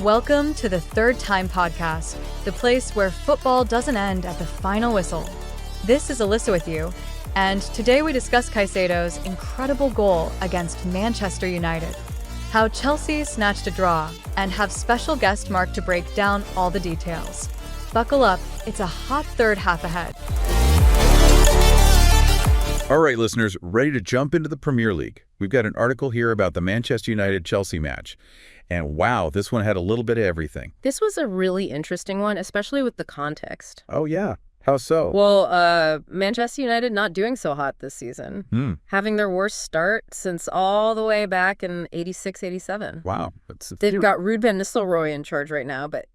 Welcome to the Third Time podcast, the place where football doesn't end at the final whistle. This is Alyssa with you, and today we discuss Caicedo's incredible goal against Manchester United, how Chelsea snatched a draw, and have special guest Mark to break down all the details. Buckle up, it's a hot third half ahead. All right, listeners, ready to jump into the Premier League. We've got an article here about the Manchester United-Chelsea match. And wow, this one had a little bit of everything. This was a really interesting one, especially with the context. Oh, yeah. How so? Well, Manchester United not doing so hot this season. Having their worst start since all the way back in 86-87. Wow. They've got Ruud van Nistelrooy in charge right now, but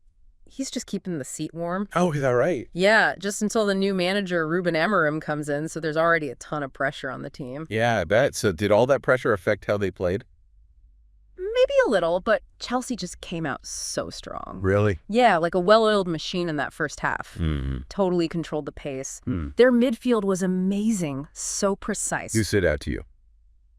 he's just keeping the seat warm. Oh, is that right? Yeah, just until the new manager, Ruben Amorim, comes in, so there's already a ton of pressure on the team. Yeah, I bet. So did all that pressure affect how they played? Maybe a little, but Chelsea just came out so strong. Really? Yeah, like a well-oiled machine in that first half. Totally controlled the pace. Their midfield was amazing, so precise. Who stood out to you?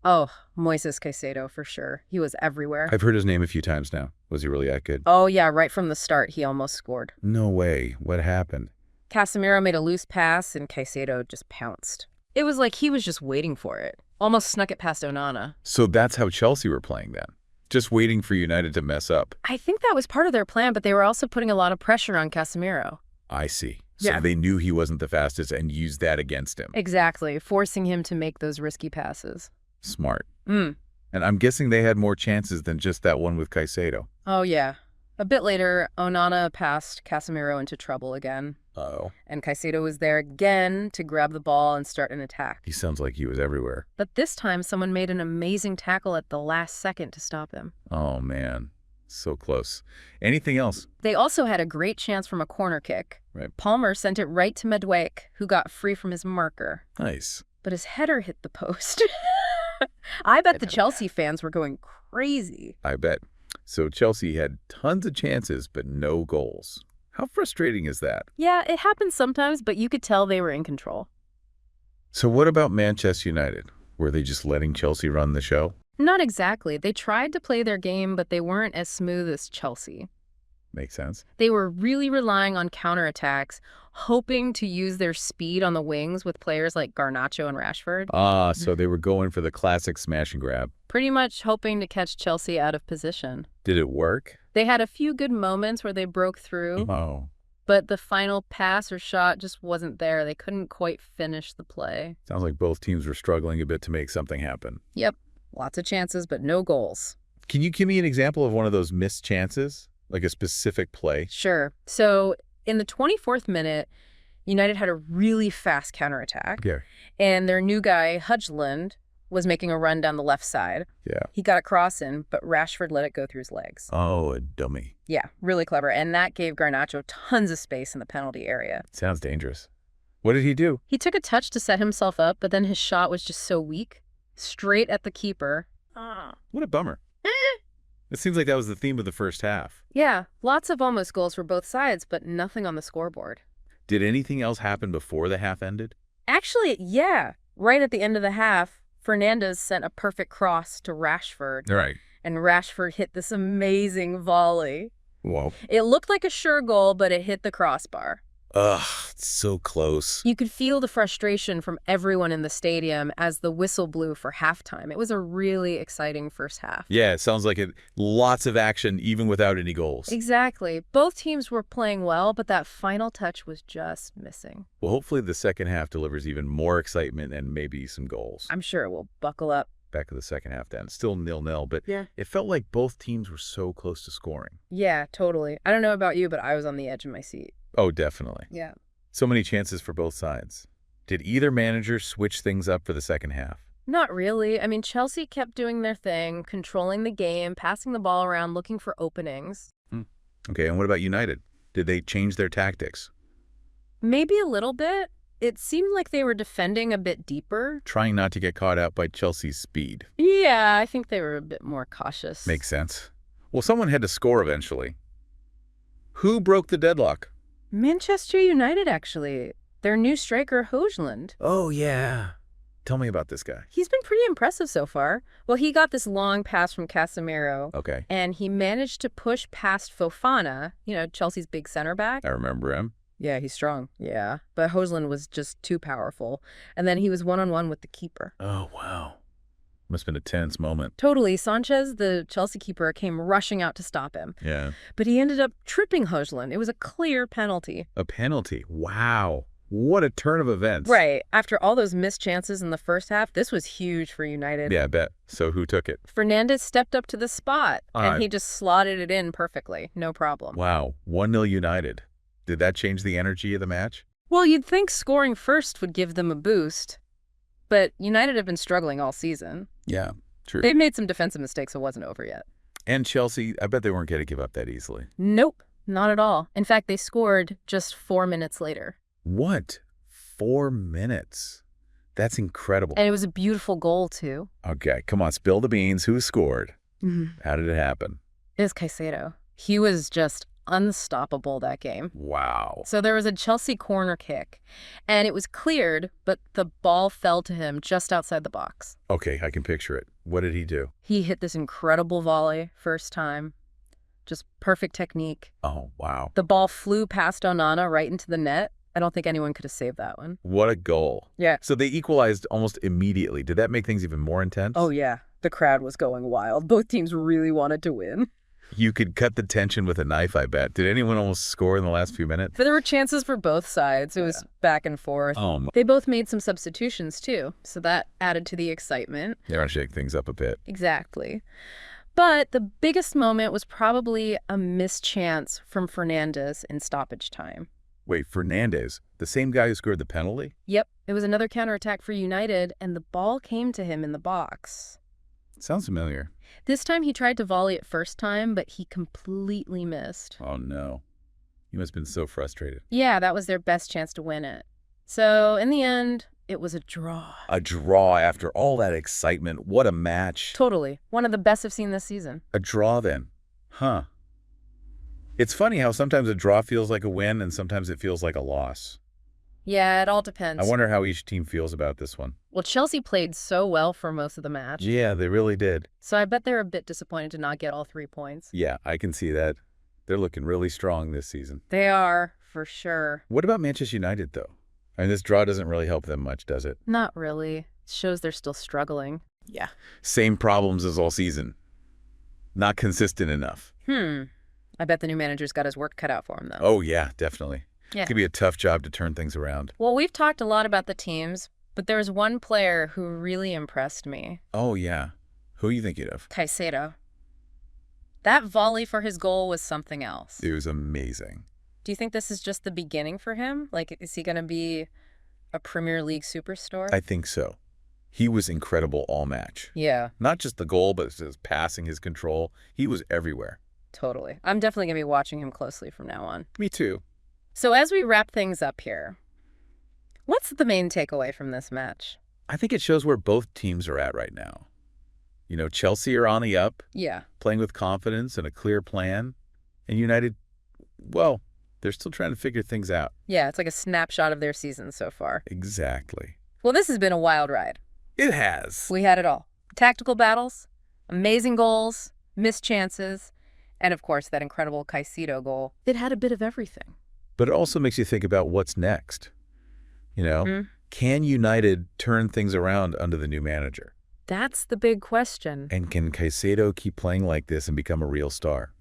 Oh, Moises Caicedo, for sure. He was everywhere. I've heard his name a few times now. Was he really that good? Oh, yeah, right from the start, he almost scored. No way. What happened? Casemiro made a loose pass, and Caicedo just pounced. It was like he was just waiting for it. Almost snuck it past Onana. So that's how Chelsea were playing then? Just waiting for United to mess up? I think that was part of their plan, but they were also putting a lot of pressure on Casemiro. I see. So they knew he wasn't the fastest and used that against him. Exactly, forcing him to make those risky passes. Smart. And I'm guessing they had more chances than just that one with Caicedo. Oh, yeah. A bit later, Onana passed Casemiro into trouble again. Uh-oh. And Caicedo was there again to grab the ball and start an attack. He sounds like he was everywhere. But this time, someone made an amazing tackle at the last second to stop him. Oh, man. So close. Anything else? They also had a great chance from a corner kick. Right. Palmer sent it right to Medwake, who got free from his marker. Nice. But his header hit the post. I bet the Chelsea fans were going crazy. I bet. So Chelsea had tons of chances, but no goals. How frustrating is that? Yeah, it happens sometimes, but you could tell they were in control. So what about Manchester United? Were they just letting Chelsea run the show? Not exactly. They tried to play their game, but they weren't as smooth as Chelsea. Makes sense. They were really relying on counterattacks, hoping to use their speed on the wings with players like Garnacho and Rashford. So they were going for the classic smash and grab. Pretty much hoping to catch Chelsea out of position. Did it work? They had a few good moments where they broke through, but the final pass or shot just wasn't there. They couldn't quite finish the play. Sounds like both teams were struggling a bit to make something happen. Yep, lots of chances, but no goals. Can you give me an example of one of those missed chances? Like a specific play? Sure. So in the 24th minute, United had a really fast counterattack. Yeah. And their new guy, Hudgland, was making a run down the left side. Yeah. He got a cross in, but Rashford let it go through his legs. Oh, a dummy. Yeah, really clever. And that gave Garnacho tons of space in the penalty area. Sounds dangerous. What did he do? He took a touch to set himself up, but then his shot was just so weak. Straight at the keeper. What a bummer. It seems like that was the theme of the first half. Yeah, lots of almost goals for both sides, but nothing on the scoreboard. Did anything else happen before the half ended? Actually, yeah. Right at the end of the half, Fernandes sent a perfect cross to Rashford. Right. And Rashford hit this amazing volley. Whoa. It looked like a sure goal, but it hit the crossbar. Ugh, it's so close. You could feel the frustration from everyone in the stadium as the whistle blew for halftime. It was a really exciting first half. Yeah, it sounds like it. Lots of action, even without any goals. Exactly. Both teams were playing well, but that final touch was just missing. Well, hopefully the second half delivers even more excitement and maybe some goals. I'm sure it will buckle up. Back to the second half then. Still 0-0, but yeah, it felt like both teams were so close to scoring. Yeah, totally. I don't know about you, but I was on the edge of my seat. Oh, definitely. Yeah. So many chances for both sides. Did either manager switch things up for the second half? Not really. I mean, Chelsea kept doing their thing, controlling the game, passing the ball around, looking for openings. Okay, and what about United? Did they change their tactics? Maybe a little bit. It seemed like they were defending a bit deeper. Trying not to get caught out by Chelsea's speed. Yeah, I think they were a bit more cautious. Makes sense. Well, someone had to score eventually. Who broke the deadlock? Manchester United, actually. Their new striker, Hojlund. Oh, yeah. Tell me about this guy. He's been pretty impressive so far. Well, he got this long pass from Casemiro. Okay. And he managed to push past Fofana, Chelsea's big center back. I remember him. Yeah, he's strong. Yeah. But Højlund was just too powerful. And then he was one-on-one with the keeper. Oh, wow. Must have been a tense moment. Totally. Sanchez, the Chelsea keeper, came rushing out to stop him. Yeah. But he ended up tripping Højlund. It was a clear penalty. A penalty. Wow. What a turn of events. Right. After all those missed chances in the first half, this was huge for United. Yeah, I bet. So who took it? Fernandes stepped up to the spot, and he just slotted it in perfectly. No problem. Wow. 1-0 United. Did that change the energy of the match? Well, you'd think scoring first would give them a boost, but United have been struggling all season. Yeah, true. They've made some defensive mistakes. It wasn't over yet. And Chelsea, I bet they weren't going to give up that easily. Nope, not at all. In fact, they scored just 4 minutes later. What? 4 minutes? That's incredible. And it was a beautiful goal, too. Okay, come on, spill the beans. Who scored? How did it happen? It was Caicedo. He was just unstoppable that game. Wow. So there was a Chelsea corner kick, and it was cleared, but the ball fell to him just outside the box. Okay, I can picture it. What did he do? He hit this incredible volley first time. Just perfect technique. Oh, wow. The ball flew past Onana right into the net. I don't think anyone could have saved that one. What a goal. Yeah. So they equalized almost immediately. Did that make things even more intense? Oh, yeah. The crowd was going wild. Both teams really wanted to win. You could cut the tension with a knife, I bet. Did anyone almost score in the last few minutes? But there were chances for both sides. It was back and forth. Oh, They both made some substitutions, too. So that added to the excitement. they're going to shake things up a bit. Exactly. But the biggest moment was probably a missed chance from Fernandes in stoppage time. Wait, Fernandes, the same guy who scored the penalty? Yep, it was another counterattack for United, and the ball came to him in the box. Sounds familiar. This time he tried to volley it first time, but he completely missed. Oh, no. He must have been so frustrated. Yeah, that was their best chance to win it. So, in the end, it was a draw. A draw after all that excitement. What a match. Totally. One of the best I've seen this season. A draw then. Huh. It's funny how sometimes a draw feels like a win and sometimes it feels like a loss. Yeah, it all depends. I wonder how each team feels about this one. Well, Chelsea played so well for most of the match. Yeah, they really did. So I bet they're a bit disappointed to not get all 3 points. Yeah, I can see that. They're looking really strong this season. They are, for sure. What about Manchester United, though? I mean, this draw doesn't really help them much, does it? Not really. It shows they're still struggling. Yeah. Same problems as all season. Not consistent enough. I bet the new manager's got his work cut out for him, though. Oh, yeah, definitely. Yeah. It could be a tough job to turn things around. Well, we've talked a lot about the teams, but there was one player who really impressed me. Oh, yeah. Who are you thinking of? Caicedo. That volley for his goal was something else. It was amazing. Do you think this is just the beginning for him? Like, is he going to be a Premier League superstar? I think so. He was incredible all match. Yeah, Not just the goal, but his passing, his control. He was everywhere. totally. I'm definitely going to be watching him closely from now on. Me too. So as we wrap things up here, what's the main takeaway from this match? I think it shows where both teams are at right now. You know, Chelsea are on the up, Yeah. playing with confidence and a clear plan. And United, well, they're still trying to figure things out. Yeah, it's like a snapshot of their season so far. Exactly. Well, this has been a wild ride. It has. We had it all. Tactical battles, amazing goals, missed chances, and of course that incredible Caicedo goal. It had a bit of everything. But it also makes you think about what's next. You know, can United turn things around under the new manager? That's the big question. And can Caicedo keep playing like this and become a real star?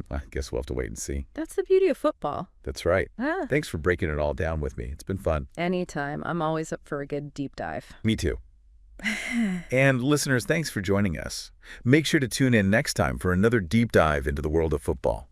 I guess we'll have to wait and see. That's the beauty of football. That's right. Ah. Thanks for breaking it all down with me. It's been fun. Anytime. I'm always up for a good deep dive. Me too. And listeners, thanks for joining us. Make sure to tune in next time for another deep dive into the world of football.